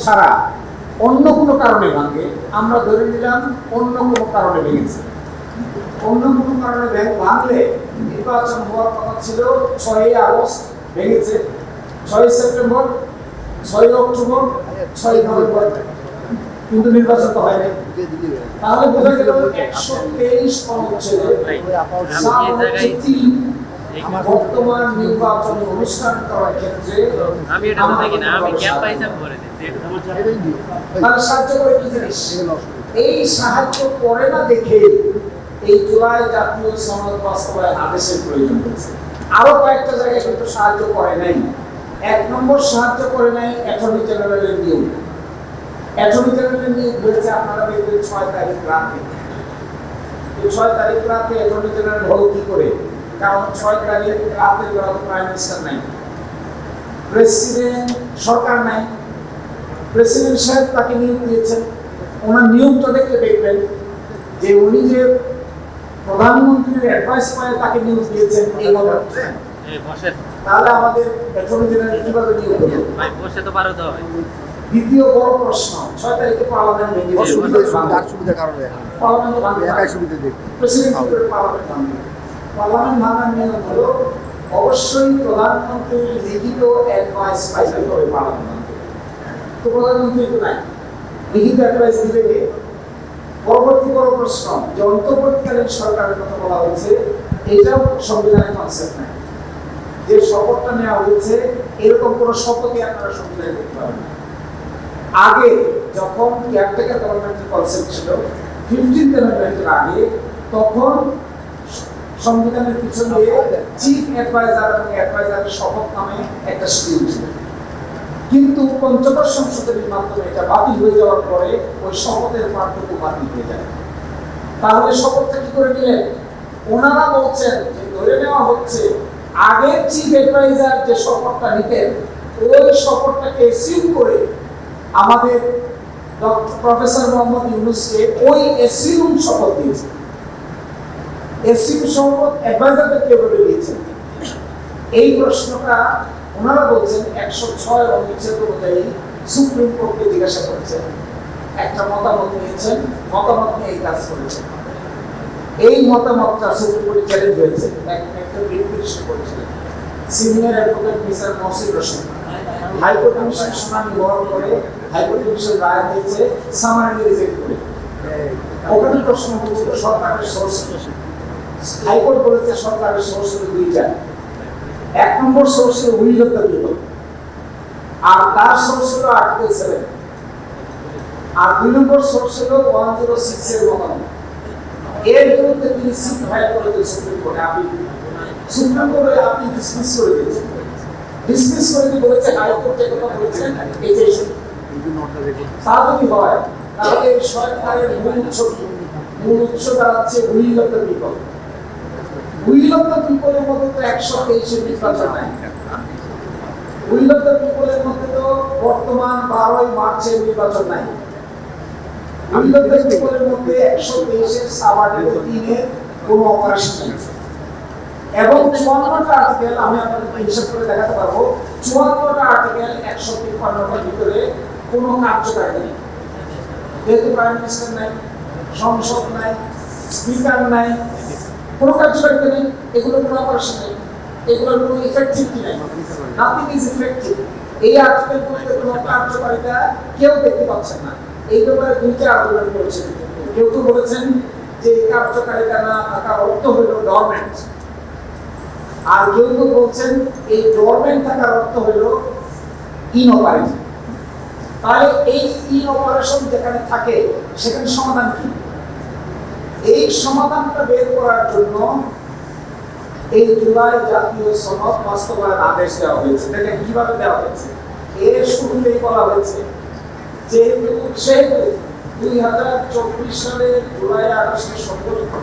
ছাড়া অন্য কোনো কারণে ভাঙে, আমরা ধরে নিলাম অন্য কোনো কারণে ভেঙেছে। অন্য কোনো কারণে ভাঙলে নির্বাচন হওয়ার কথা ছিল 6 আগস্ট, ভেঙেছে 6 সেপ্টেম্বর, 6 অক্টোবর, 6 নভেম্বর, কিন্তু নির্বাচন তো হয়নি। তাহলে বোঝা গেল 123 অনুচ্ছেদে বর্তমান নির্বাচন অনুষ্ঠান করার ক্ষেত্রে সাহায্য করে কি জিনিস, এই সাহায্য করে না দেখে এই জুলাই জাতীয় সনদ বাস্তবায়ন আদেশের প্রয়োজন হয়েছে। আরো কয়েকটা জায়গায় কিন্তু সাহায্য করে নাই। 1 নম্বর সাহায্য করে নাই অ্যাটর্নি জেনারেলের নিয়োগ। অ্যাটর্নি জেনারেলের নিয়োগ হয়েছে আপনারা দেখবেন 6 তারিখ রাতে। 6 তারিখ রাতে অ্যাটর্নি জেনারেল হলো কি করে? কারণ 6 তারিখ রাতে প্রাইম মিনিস্টার নাই, প্রেসিডেন্ট সরকার নাই, প্রেসিডেন্ট সাহেব তাকে নিয়োগ দিয়েছেন। ওনার নিয়োগটা দেখলে দেখবেন যে উনি যে প্রধানমন্ত্রীর অ্যাডভাইস পায় তাকে নিয়োগ দিয়েছেন। তাহলে আমাদের অ্যাটর্নি জেনারেল কিভাবে নিয়োগ হলো? দ্বিতীয় বড় প্রশ্ন, 6 তারিখে পার্লামেন্ট ভেঙে পার্লামেন্ট ভাঙার নিয়ম হলো অবশ্যই প্রধানমন্ত্রীর লিখিত অ্যাডভাইস পাইতে হবে পার্লামেন্ট। তো প্রধানমন্ত্রী তো নাই, লিখিত অ্যাডভাইস দিলে কে? পরবর্তী বড় প্রশ্ন যে অন্তর্বর্তীকালীন সরকারের কথা বলা হয়েছে, এটাও সংবিধানের কনসেপ্ট নাই। যে শপথটা নেওয়া হয়েছে এরকম কোন শপথই আপনারা সংবিধানে দেখতে পাবেন না। আগে যখন কেয়ারটেকার গভর্নমেন্টের কনসেপ্ট ছিল 15th অ্যামেন্ডমেন্টের আগে, তখন সংবিধানের পিছনে চিফ অ্যাডভাইজার এবং অ্যাডভাইজারের শপথ নামে একটা শিডিউল ছিল। কিন্তু পঞ্চদশ সংশোধনীর মাধ্যমে এটা বাতিল হয়ে যাওয়ার পরে ওই শপথের পাঠটুকু বাতিল হয়ে যায়। তাহলে শপথটা কি করে নিলেন? ওনারা বলছেন যে ধরে নেওয়া হচ্ছে আগে চিফ অ্যাডভাইজার যে শপথটা নিতেন ওই শপথটাকে এসিউম করে আমাদের ডক্টর প্রফেসর মোহাম্মদ ইউনূসকে ওই এসিউম শপথ দিয়েছেন। এসিউম শপথ অ্যাডভাইজারকে কিভাবে দিয়েছেন? এই প্রশ্নটা ওনারা বলছেন 106 অনুচ্ছেদ অনুযায়ী সুপ্রিম কোর্টকে জিজ্ঞাসা করেছেন, একটা মতামত নিয়েছেন, মতামত নিয়ে এই কাজ করেছেন। এই মতামতটা সুপ্রিম কোর্টে চ্যালেঞ্জ হয়েছে। একটা রিপিটিশন করেছিলেন senior advocate mister Mohsin Rashid. High court commission শুনানি হওয়ার পরে হাইকোর্ট কমিশন রায় দিয়েছে সামারি রিজেক্ট করে। ওখানে প্রশ্ন হচ্ছে সরকারের সোর্স। হাইকোর্ট বলেছে সরকারের সোর্স হলো দুইটা। 1 নম্বর সোর্স হলো উইল অফ দ্য পিপল, আর তার সোর্স হলো আর্টিকেল 7, আর 2 নম্বর সোর্স হলো 106 এর মতামত। এর বিরুদ্ধে তিনি সিট ফাইল করেছেন সুপ্রিম কোর্টে। সুপ্রিম কোর্টে আপনি ডিসমিস করে দিয়েছেন। ডিসমিস করে দিয়ে বলেছে হাইকোর্ট যে কথা বলেছেন এটাই সত্য। তা যদি হয় তাহলে এই সরকারের মূল উৎস দাঁড়াচ্ছে will of the people. Will of the পিপলের মধ্যে তো 123 নির্বাচন নাই। উইল অফ দ্য পিপলের মধ্যে তো বর্তমান 12 মার্চের নির্বাচন নাই। উইল অফ দ্য পিপলের মধ্যে 123 এর সাবার্ডিনেট 3 এর কোনো অপারেশন নেই। এবং 54টা আর্টিকেল আমি আপনাদের হিসাব করে দেখাতে পারবো। 54টা আর্টিকেল 153টার ভিতরে কোনো কার্যকারিতা নেই। যেহেতু প্রাইম মিনিস্টার নাই, সংসদ নাই, স্পিকার নাই, কোনো কার্যকারিতা নেই, এগুলোর কোনো অপারেশন নেই, এগুলোর কোনো ইফেক্টিভিটি নেই। Nothing is effective. এই আর্টিকেলগুলোতে কোনো কার্যকারিতা কেউ দেখতে পাচ্ছেন না। এই ব্যাপারে 2টা আর্গুমেন্ট করেছেন। কেউ তো বলেছেন যে এই কার্যকারিতা না থাকার অর্থ হলো ডরমেন্ট, আর কেউ তো বলছেন এই ডরমেন্ট থাকার অর্থ হলো ইনঅপারেটিভ। তাহলে এই ইনঅপারেশন যেখানে থাকে সেখানে সমাধান কি? এই সমাধানটা বের করার জন্য এই জুলাই জাতীয় সনদ বাস্তবায়ন আদেশ দেওয়া হয়েছে। দেখেন কিভাবে দেওয়া হয়েছে। এর শুরুতেই বলা হয়েছে যেহেতু 2024 সালের জুলাই আগস্টে সংগঠিত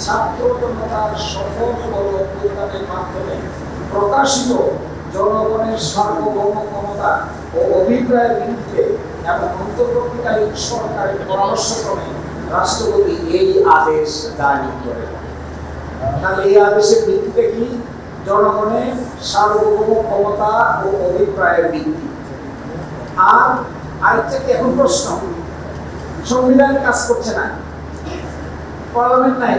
ছাত্র জনতার সফল গণঅভ্যুত্থানের মাধ্যমে প্রকাশিত জনগণের সার্বভৌম ক্ষমতা ও অভিপ্রায়ের ভিত্তিতে এবং অন্তর্বর্তীকালীন সরকারের পরামর্শক্রমে রাষ্ট্রপতি এই আদেশ জারি করেন। তাহলে এই আদেশের ভিত্তিতে কি? জনগণের সার্বভৌম ক্ষমতা ও অভিপ্রায়ের ভিত্তি। আর আরেকটা কি এখন প্রশ্ন, সংবিধান কাজ করছে না, পার্লামেন্ট নাই,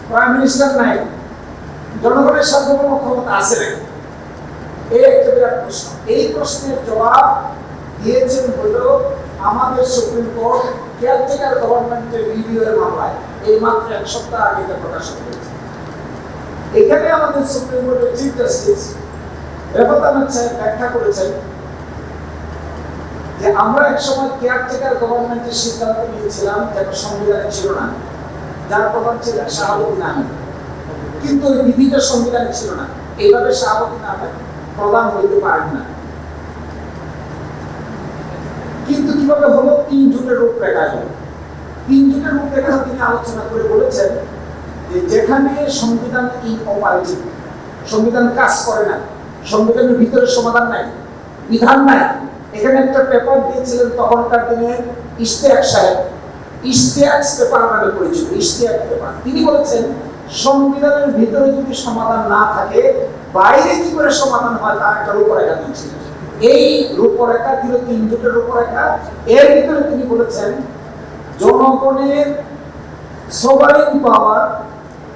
প্রাইম মিনিস্টার নাই, জনগণের সার্বভৌম ক্ষমতা আছে নাকি? এই একটা বিরাট প্রশ্ন। এই প্রশ্নের জবাব দিয়েছেন হলো আমাদের সুপ্রিম কোর্ট কেয়ারটেকার গভর্নমেন্টের রিভিউ এর মামলায় এই মাত্র এক সপ্তাহ আগে এটা প্রকাশিত হয়েছে। এখানে আমাদের সুপ্রিম কোর্টের চিফ জাস্টিস রেফাত আহমেদ সাহেব ব্যাখ্যা করেছেন যে আমরা এক সময় কেয়ারটেকার গভর্নমেন্টের সিদ্ধান্ত নিয়েছিলাম যেটা সংবিধানে ছিল না, যার প্রধান ছিলেন শাহাবুদ্দিন আহমেদ, কিন্তু ওই বিধিটা সংবিধানে ছিল না। এইভাবে শাহাবুদ্দিন আহমেদ প্রধান হইতে পারেন না। কিন্তু কিভাবে হলো? 3 জুটের রূপরেখা হলো। 3 জুটের রূপরেখা তিনি আলোচনা করে বলেছেন যে যেখানে সংবিধান ইনঅপারেটিভ, সংবিধান কাজ করে না, সংবিধানের ভিতরে সমাধান নাই, বিধান নাই। এখানে একটা পেপার দিয়েছিলেন তখনকার দিনে ইশতিয়াক সাহেব, ইশতিয়াক পেপার নামে পরিচিত, ইশতিয়াক পেপার। তিনি বলেছেন সংবিধানের ভিতরে যদি সমাধান না থাকে বাইরে কি করে সমাধান হয় তার একটা রূপরেখা দিয়েছিলেন। এই রূপরেখা ছিল 3 জুটের রূপরেখা। এর ভিতরে তিনি বলেছেন জনগণের সোভারেন পাওয়ার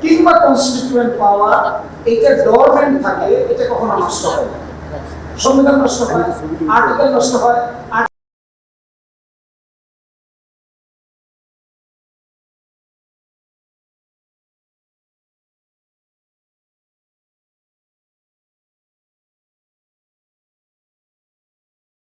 কিংবা কনস্টিটিউয়েন্ট পাওয়ার এটা ডরমেন্ট থাকে, এটা কখনো নষ্ট হয় না। সংবিধান নষ্ট হয়, আর্টিকেল নষ্ট হয়,